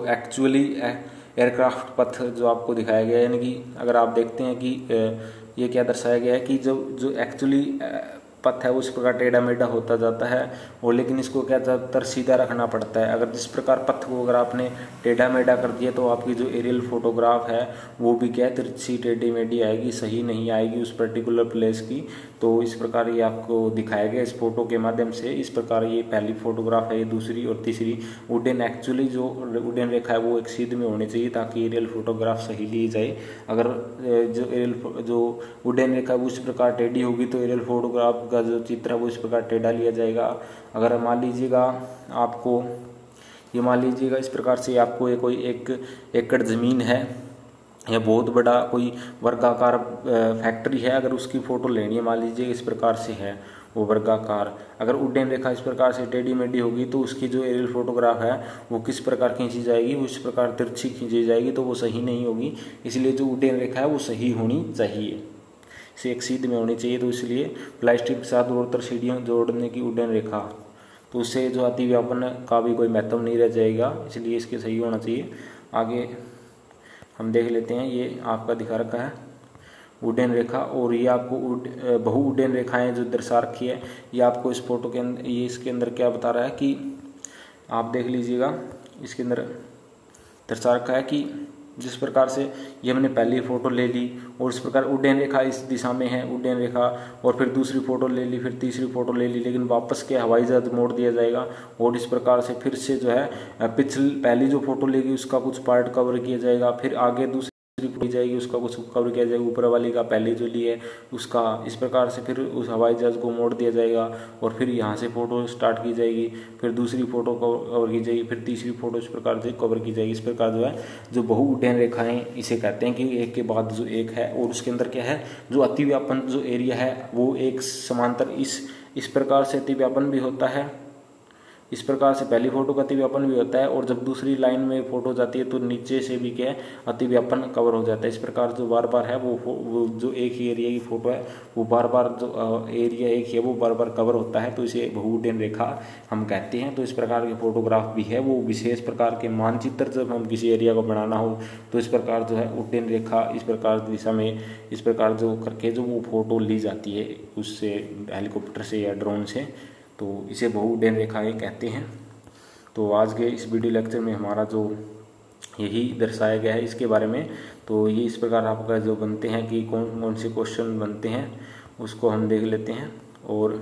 एक्चुअली एयरक्राफ्ट पथ जो आपको दिखाया गया है। यानी कि अगर आप देखते हैं कि ये क्या दर्शाया गया है कि जो एक्चुअली पथ है उस प्रकार टेढ़ा मेढ़ा होता जाता है, और लेकिन इसको क्या ज़्यादातर सीधा रखना पड़ता है। अगर जिस प्रकार पथ को अगर आपने टेढ़ा मेढ़ा कर दिया तो आपकी जो एरियल फोटोग्राफ है वो भी क्या तिरछी टेढ़ी मेढ़ी आएगी, सही नहीं आएगी उस पर्टिकुलर प्लेस की। तो इस प्रकार ये आपको दिखाया गया इस फोटो के माध्यम से। इस प्रकार ये पहली फोटोग्राफ है, ये दूसरी और तीसरी। उड्डयन एक्चुअली जो उड्डयन रेखा है वो एक सीध में होनी चाहिए ताकि एरियल फोटोग्राफ सही ली जाए। अगर जो उड्डयन रेखा वो इस प्रकार टेढ़ी होगी तो एरियल फोटोग्राफ का जो चित्र है वो इस प्रकार टेढ़ा लिया जाएगा। अगर मान लीजिएगा आपको इस प्रकार से आपको ये कोई 1 एकड़ ज़मीन है या बहुत बड़ा कोई वर्गाकार फैक्ट्री है, अगर उसकी फ़ोटो लेनी है, मान लीजिए इस प्रकार से है वो वर्गाकार, अगर उड्डयन रेखा इस प्रकार से टेढ़ी मेढ़ी होगी तो उसकी जो एरियल फोटोग्राफ है वो किस प्रकार खींची जाएगी, वो इस प्रकार तिरछी खींची जाएगी, तो वो सही नहीं होगी। इसलिए जो उड्डयन रेखा है वो सही होनी चाहिए, से एक सीध में होनी चाहिए। तो इसलिए प्लास्टिक के साथ और सीढ़ियों जोड़ने की उड्डयन रेखा, तो उससे जो अतिव्यापन का भी कोई महत्व नहीं रह जाएगा, इसलिए इसके सही होना चाहिए। आगे हम देख लेते हैं, ये आपका दिखा रखा है उड्डयन रेखा, और ये आपको बहु उड्डयन रेखाएं जो दर्शा रखी है, ये आपको इस फोटो के अंदर ये इसके अंदर क्या बता रहा है कि आप देख लीजिएगा, इसके अंदर दर्शा रखा है कि जिस प्रकार से ये हमने पहली फ़ोटो ले ली और इस प्रकार उड्डयन रेखा इस दिशा में है उड्डयन रेखा, और फिर दूसरी फ़ोटो ले ली, फिर तीसरी फ़ोटो ले ली, लेकिन वापस के हवाई जहाज मोड़ दिया जाएगा और इस प्रकार से फिर से जो है पहली जो फ़ोटो लेगी उसका कुछ पार्ट कवर किया जाएगा, फिर आगे दूसरी ली जाएगी उसका कुछ कवर किया जाएगा, ऊपर वाली का पहले जो ली है उसका, इस प्रकार से फिर उस हवाई जहाज को मोड़ दिया जाएगा और फिर यहाँ से फ़ोटो स्टार्ट की जाएगी, फिर दूसरी फ़ोटो कवर की जाएगी, फिर तीसरी फ़ोटो इस प्रकार से कवर की जाएगी। इस प्रकार जो है जो बहु उड्डयन रेखाएं इसे कहते हैं कि एक के बाद जो एक है, और उसके अंदर क्या है जो अतिव्यापन जो एरिया है वो एक समांतर इस प्रकार से अतिव्यापन भी होता है, इस प्रकार से पहली फोटो का अतिव्यापन भी होता है, और जब दूसरी लाइन में फोटो जाती है तो नीचे से भी क्या है अतिव्यापन कवर हो जाता है। इस प्रकार जो बार बार है वो जो एक ही एरिया की फोटो है वो बार बार जो एरिया एक ही है वो बार बार कवर होता है, तो इसे बहुउड्डयन रेखा हम कहते हैं। तो इस प्रकार की फोटोग्राफ भी है वो विशेष प्रकार के मानचित्र जब हम किसी एरिया को बनाना हो तो इस प्रकार जो है उड्डयन रेखा इस प्रकार दिशा में इस प्रकार जो करके जो वो फोटो ली जाती है उससे हेलीकॉप्टर से या ड्रोन से, तो इसे बहुउड्डयन रेखा ये कहते हैं। तो आज के इस वीडियो लेक्चर में हमारा जो यही दर्शाया गया है इसके बारे में। तो ये इस प्रकार आपका जो बनते हैं कि कौन कौन से क्वेश्चन बनते हैं उसको हम देख लेते हैं। और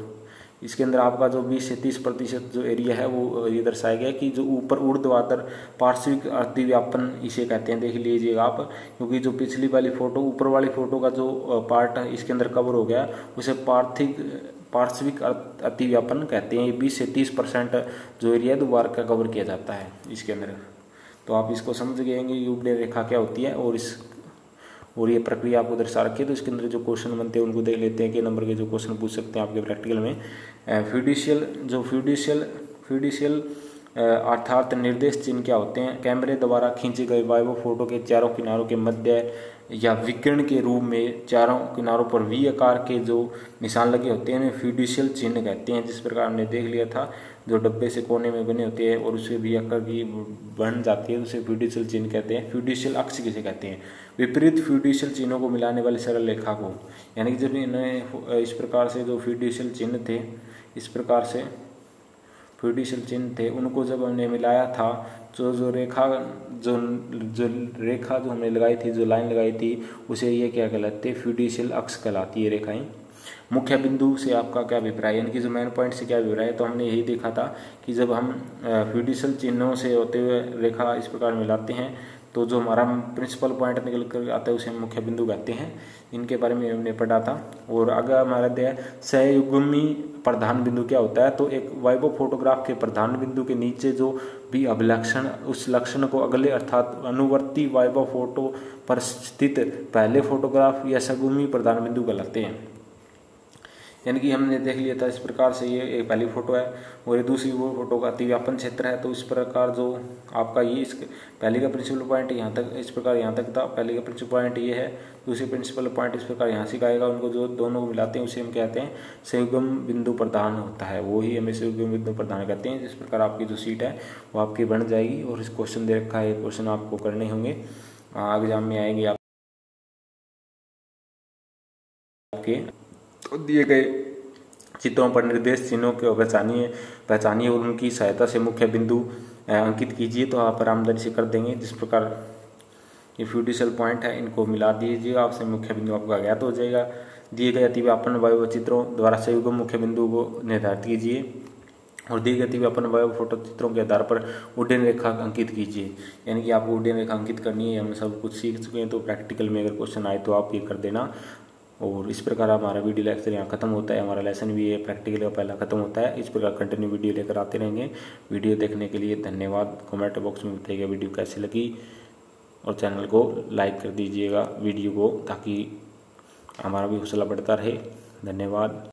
इसके अंदर आपका जो 20 से 30% जो एरिया है वो ये दर्शाया गया कि जो ऊपर ऊर्ध्वाधर पार्श्विक अतिव्यापन इसे कहते हैं, देख लीजिएगा आप, क्योंकि जो पिछली वाली फोटो ऊपर वाली फोटो का जो पार्ट है इसके अंदर कवर हो गया उसे पार्श्विक अतिव्यापन कहते हैं। ये 20 से 30% जो एरिया दोबारा का कवर किया जाता है इसके अंदर। तो आप इसको समझ गए कि उड्डयन रेखा क्या होती है और ये प्रक्रिया आपको दर्शा रखी है। तो इसके अंदर जो क्वेश्चन बनते हैं उनको देख लेते हैं कि नंबर के जो क्वेश्चन पूछ सकते हैं आपके प्रैक्टिकल में। फ्यूडिशियल अर्थात निर्देश चिन्ह क्या होते हैं? कैमरे द्वारा खींचे गए वायु फोटो के चारों किनारों के मध्य या विकिरण के रूप में चारों किनारों पर वी आकार के जो निशान लगे होते हैं फ्यूडिशियल चिन्ह कहते हैं। जिस प्रकार हमने देख लिया था जो डब्बे से कोने में बने होते हैं और उससे वी आकार की बन जाती है उसे फ्यूडिशियल चिन्ह कहते हैं। फ्यूडिशियल अक्ष किसे कहते हैं? विपरीत फ्यूडिशियल चिन्हों को मिलाने वाली सरल रेखा को, यानी कि जब इन्हें इस प्रकार से जो फ्यूडिशियल चिन्ह थे इस प्रकार से फ्यूडिशियल चिन्ह थे उनको जब हमने मिलाया था जो रेखा जो हमने लगाई थी जो लाइन लगाई थी उसे ये क्या कहलाते हैं? फ्यूडिशियल अक्ष कहलाती है रेखाएं। मुख्य बिंदु से आपका क्या अभिप्राय, यानी कि जो मेन पॉइंट से क्या अभिप्राय है? तो हमने यही देखा था कि जब हम फ्यूडिशियल चिन्हों से होते हुए रेखा इस प्रकार मिलाते हैं तो जो हमारा प्रिंसिपल पॉइंट निकल कर आता है उसे हम मुख्य बिंदु कहते हैं। इनके बारे में हमने पढ़ा था। और अगर हमारा दिया सहयुग्मी प्रधान बिंदु क्या होता है? तो एक वाइबो फोटोग्राफ के प्रधान बिंदु के नीचे जो भी अभिलक्षण उस लक्षण को अगले अर्थात अनुवर्ती वाइबो फोटो पर स्थित पहले फोटोग्राफ या सगुमी प्रधान बिंदु कहलाते हैं। यानी कि हमने देख लिया था इस प्रकार से ये एक पहली फोटो है और ये दूसरी वो फोटो का अतिव्यापन क्षेत्र है। तो इस प्रकार जो आपका ये इस पहले का प्रिंसिपल पॉइंट यहाँ तक इस प्रकार यहाँ तक था, पहले का प्रिंसिपल पॉइंट ये है, दूसरे प्रिंसिपल पॉइंट इस प्रकार यहाँ से आएगा, उनको जो दोनों को मिलाते हैं उसे हम कहते हैं संयुग्म बिंदु प्रधान होता है, वो ही हमें संयुग्म बिंदु प्रधान कहते हैं। जिस प्रकार आपकी जो सीट है वो आपकी बन जाएगी। और इस क्वेश्चन दे रखा है, क्वेश्चन आपको करने होंगे एग्जाम में आएंगे आपके। तो दिए गए चित्रों पर निर्देश चिन्हों को पहचानिए और उनकी सहायता से मुख्य बिंदु अंकित कीजिए। तो आप आरामदारी से कर देंगे। जिस प्रकार ये फ्यूडिशियल पॉइंट है इनको मिला दीजिएगा, आपसे मुख्य बिंदु आपका ज्ञात हो जाएगा। दिए गए अतिव्यापन वायु चित्रों द्वारा संयुग्म मुख्य बिंदु को निर्धारित कीजिए और दिए गए अतिव्यापन वायु फोटो चित्रों के आधार पर उड्डयन रेखा अंकित कीजिए। यानी कि आपको उड्डयन रेखा अंकित करनी है। हम सब कुछ सीख चुके हैं, तो प्रैक्टिकल में अगर क्वेश्चन आए तो आप ये कर देना। और इस प्रकार हमारा वीडियो लेक्चर यहाँ खत्म होता है। हमारा लेसन भी ये प्रैक्टिकल का पहला खत्म होता है। इस प्रकार कंटिन्यू वीडियो लेकर आते रहेंगे। वीडियो देखने के लिए धन्यवाद। कमेंट बॉक्स में बताइएगा वीडियो कैसी लगी और चैनल को लाइक कर दीजिएगा वीडियो को, ताकि हमारा भी हौसला बढ़ता रहे। धन्यवाद।